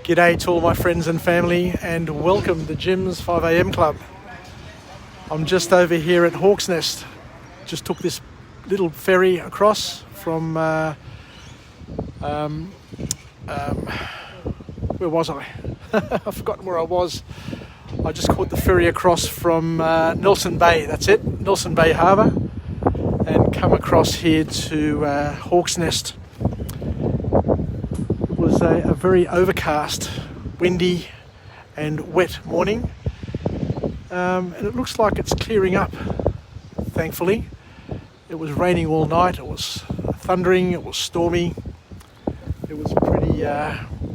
G'day to all my friends and family, and welcome to Jim's 5am Club. I'm just over here at Hawk's Nest. Just took this little ferry across from, where was I? I've forgotten where I was. I just caught the ferry across from Nelson Bay, that's it, Nelson Bay Harbour, and come across here to Hawk's Nest. It was a very overcast, windy and wet morning, and it looks like it's clearing up, thankfully. It was raining all night, it was thundering, it was stormy, it was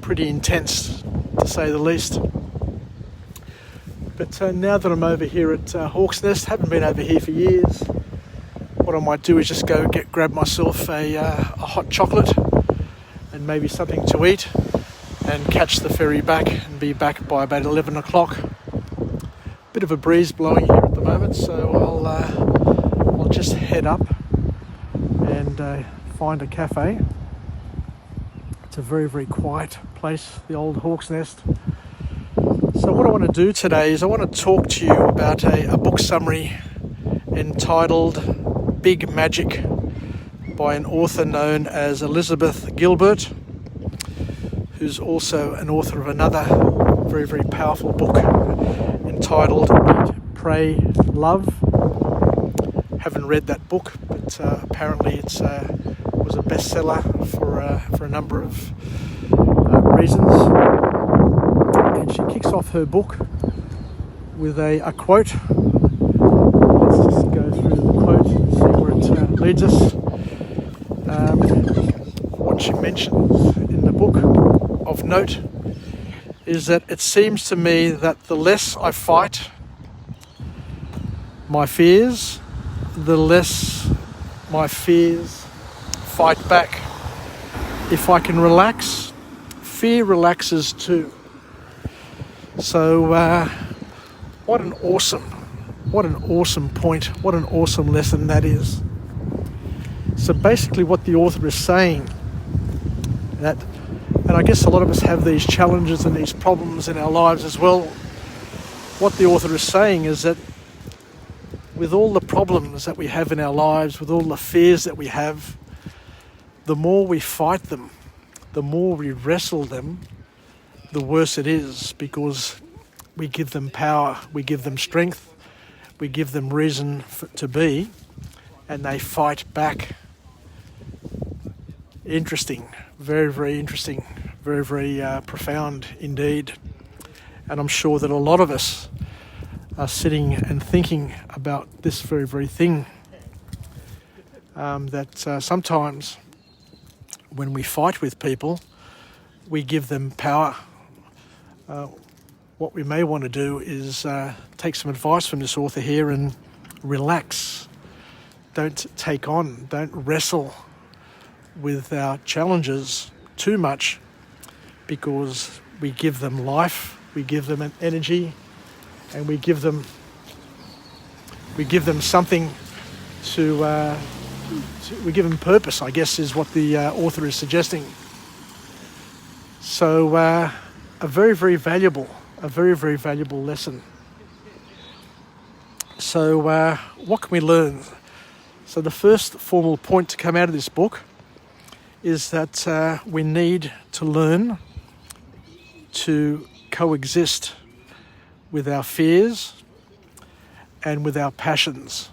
pretty intense to say the least. But now that I'm over here at Hawk's Nest, haven't been over here for years, what I might do is just grab myself a hot chocolate and maybe something to eat and catch the ferry back and be back by about 11 o'clock. Bit of a breeze blowing here at the moment, so I'll just head up and find a cafe. It's a very, very quiet place, the old Hawk's Nest. So what I want to do today is I want to talk to you about a book summary entitled Big Magic by an author known as Elizabeth Gilbert, who's also an author of another very, very powerful book entitled Eat, Pray, Love. Haven't read that book, but apparently it was a bestseller for a number of reasons. And she kicks off her book with a quote. Let's just go through the quote and see where it leads us. What she mentions in the book of note is that it seems to me that the less I fight my fears, the less my fears fight back. If I can relax, fear relaxes too. So what an awesome point, what an awesome lesson that is. So basically what the author is saying, and I guess a lot of us have these challenges and these problems in our lives as well. What the author is saying is that with all the problems that we have in our lives, with all the fears that we have, the more we fight them, the more we wrestle them, the worse it is, because we give them power, we give them strength, we give them reason to be, and they fight back. Interesting, very, very interesting, very, very profound indeed. And I'm sure that a lot of us are sitting and thinking about this very, very thing. That sometimes when we fight with people, we give them power. What we may want to do is take some advice from this author here and relax. Don't take on, don't wrestle with our challenges too much, because we give them life, we give them an energy, and we give them something we give them purpose, I guess, is what the author is suggesting. So a very, very valuable lesson. So what can we learn? So the first formal point to come out of this book is that we need to learn to coexist with our fears and with our passions.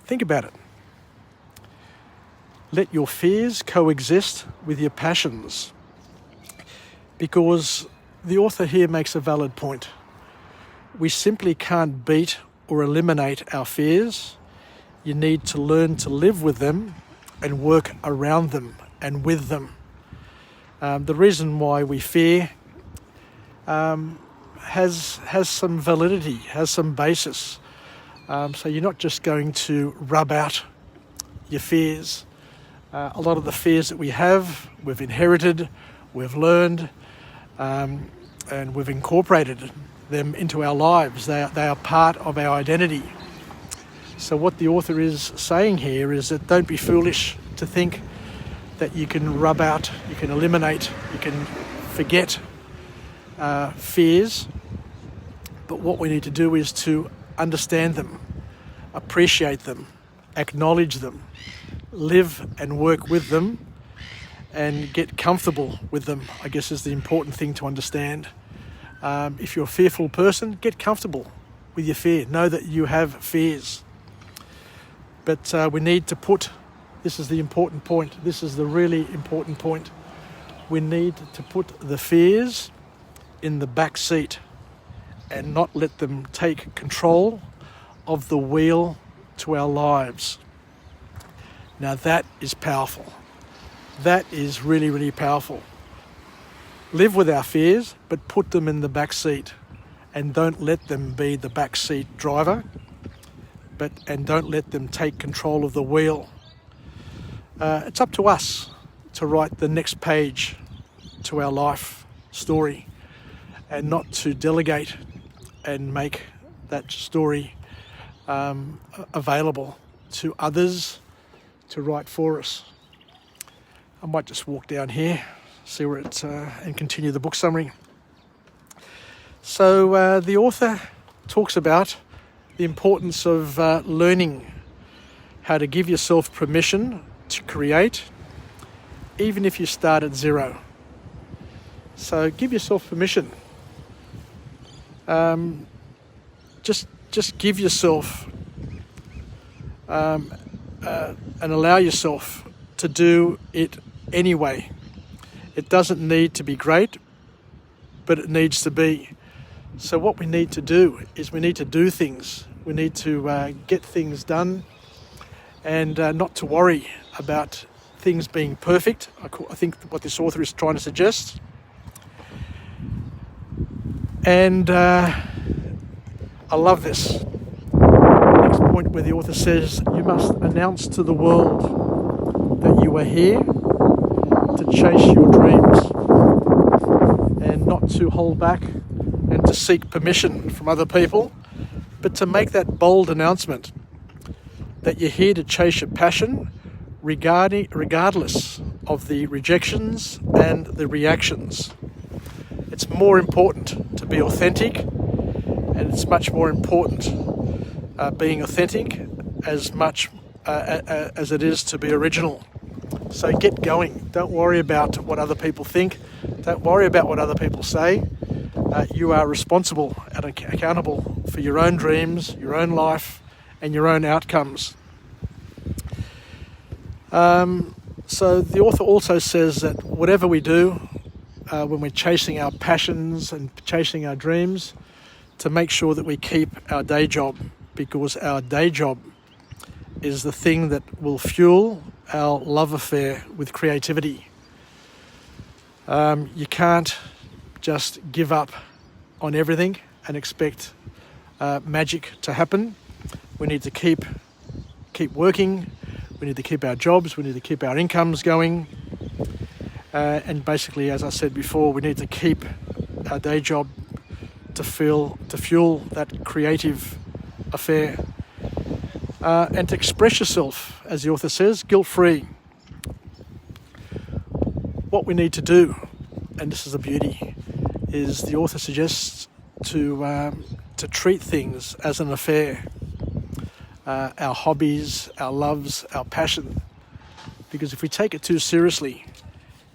Think about it. Let your fears coexist with your passions, because the author here makes a valid point. We simply can't beat or eliminate our fears. You need to learn to live with them and work around them and with them. The reason why we fear has some validity, has some basis. So you're not just going to rub out your fears. A lot of the fears that we have, we've inherited, we've learned, and we've incorporated them into our lives. They are part of our identity. So what the author is saying here is that don't be foolish to think that you can rub out, you can eliminate, you can forget fears. But what we need to do is to understand them, appreciate them, acknowledge them, live and work with them, and get comfortable with them, I guess, is the important thing to understand. If you're a fearful person, get comfortable with your fear. Know that you have fears. But we need to put, this is the important point, this is the really important point, we need to put the fears in the back seat and not let them take control of the wheel to our lives. Now that is powerful. That is really, really powerful. Live with our fears, but put them in the back seat, and don't let them be the back seat driver, and don't let them take control of the wheel. It's up to us to write the next page to our life story, and not to delegate and make that story available to others to write for us. I might just walk down here, see where it's, and continue the book summary. So the author talks about the importance of learning how to give yourself permission to create, even if you start at zero. So give yourself permission. Just give yourself and allow yourself to do it anyway. It doesn't need to be great, but it needs to be. So what we need to do is we need to do things. We need to get things done, and not to worry about things being perfect. I think what this author is trying to suggest. And I love this. The next point where the author says, you must announce to the world that you are here to chase your dreams and not to hold back and to seek permission from other people, but to make that bold announcement that you're here to chase your passion regardless of the rejections and the reactions. It's more important to be authentic, and it's much more important being authentic as much as it is to be original. So get going. Don't worry about what other people think. Don't worry about what other people say. You are responsible and accountable for your own dreams, your own life, and your own outcomes. So the author also says that whatever we do, when we're chasing our passions and chasing our dreams, to make sure that we keep our day job, because our day job is the thing that will fuel our love affair with creativity. You can't just give up on everything and expect magic to happen. We need to keep working. We need to keep our jobs. We need to keep our incomes going. And basically, as I said before, we need to keep our day job to fuel that creative affair. And to express yourself, as the author says, guilt-free. What we need to do, and this is the beauty, is the author suggests to treat things as an affair. Our hobbies, our loves, our passion. Because if we take it too seriously,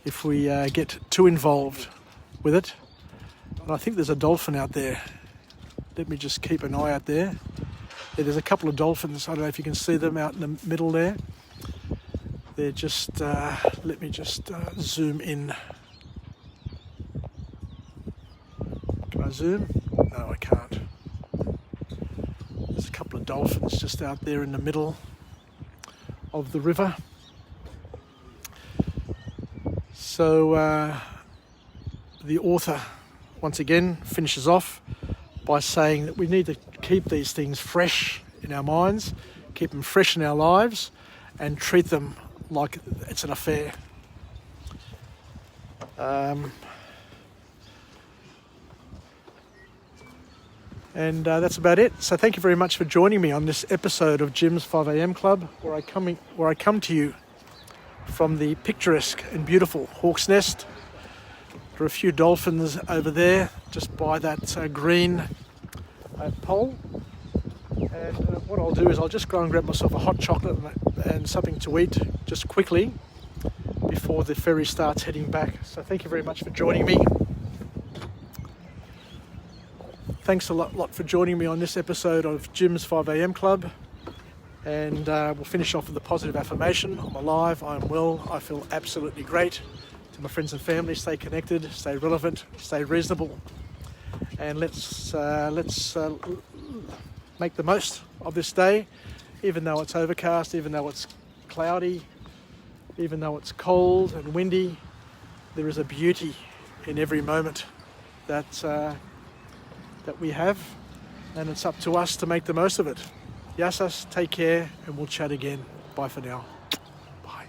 if we get too involved with it, and I think there's a dolphin out there. Let me just keep an eye out there. Yeah, there's a couple of dolphins. I don't know if you can see them out in the middle there. They're just, let me just zoom in. Can I zoom? No, I can't. There's a couple of dolphins just out there in the middle of the river. So the author, once again, finishes off by saying that we need to keep these things fresh in our minds, keep them fresh in our lives, and treat them like it's an affair. And that's about it. So thank you very much for joining me on this episode of Jim's 5am Club, where I come to you from the picturesque and beautiful Hawk's Nest. There are a few dolphins over there just by that green pole. And what I'll do is I'll just go and grab myself a hot chocolate and something to eat just quickly before the ferry starts heading back. So thank you very much for joining me. Thanks a lot for joining me on this episode of Jim's 5am Club. And we'll finish off with a positive affirmation. I'm alive, I'm well, I feel absolutely great. To my friends and family, stay connected, stay relevant, stay reasonable. And let's make the most of this day, even though it's overcast, even though it's cloudy, even though it's cold and windy. There is a beauty in every moment that we have, and it's up to us to make the most of it. Yasas, take care, and we'll chat again. Bye for now. Bye.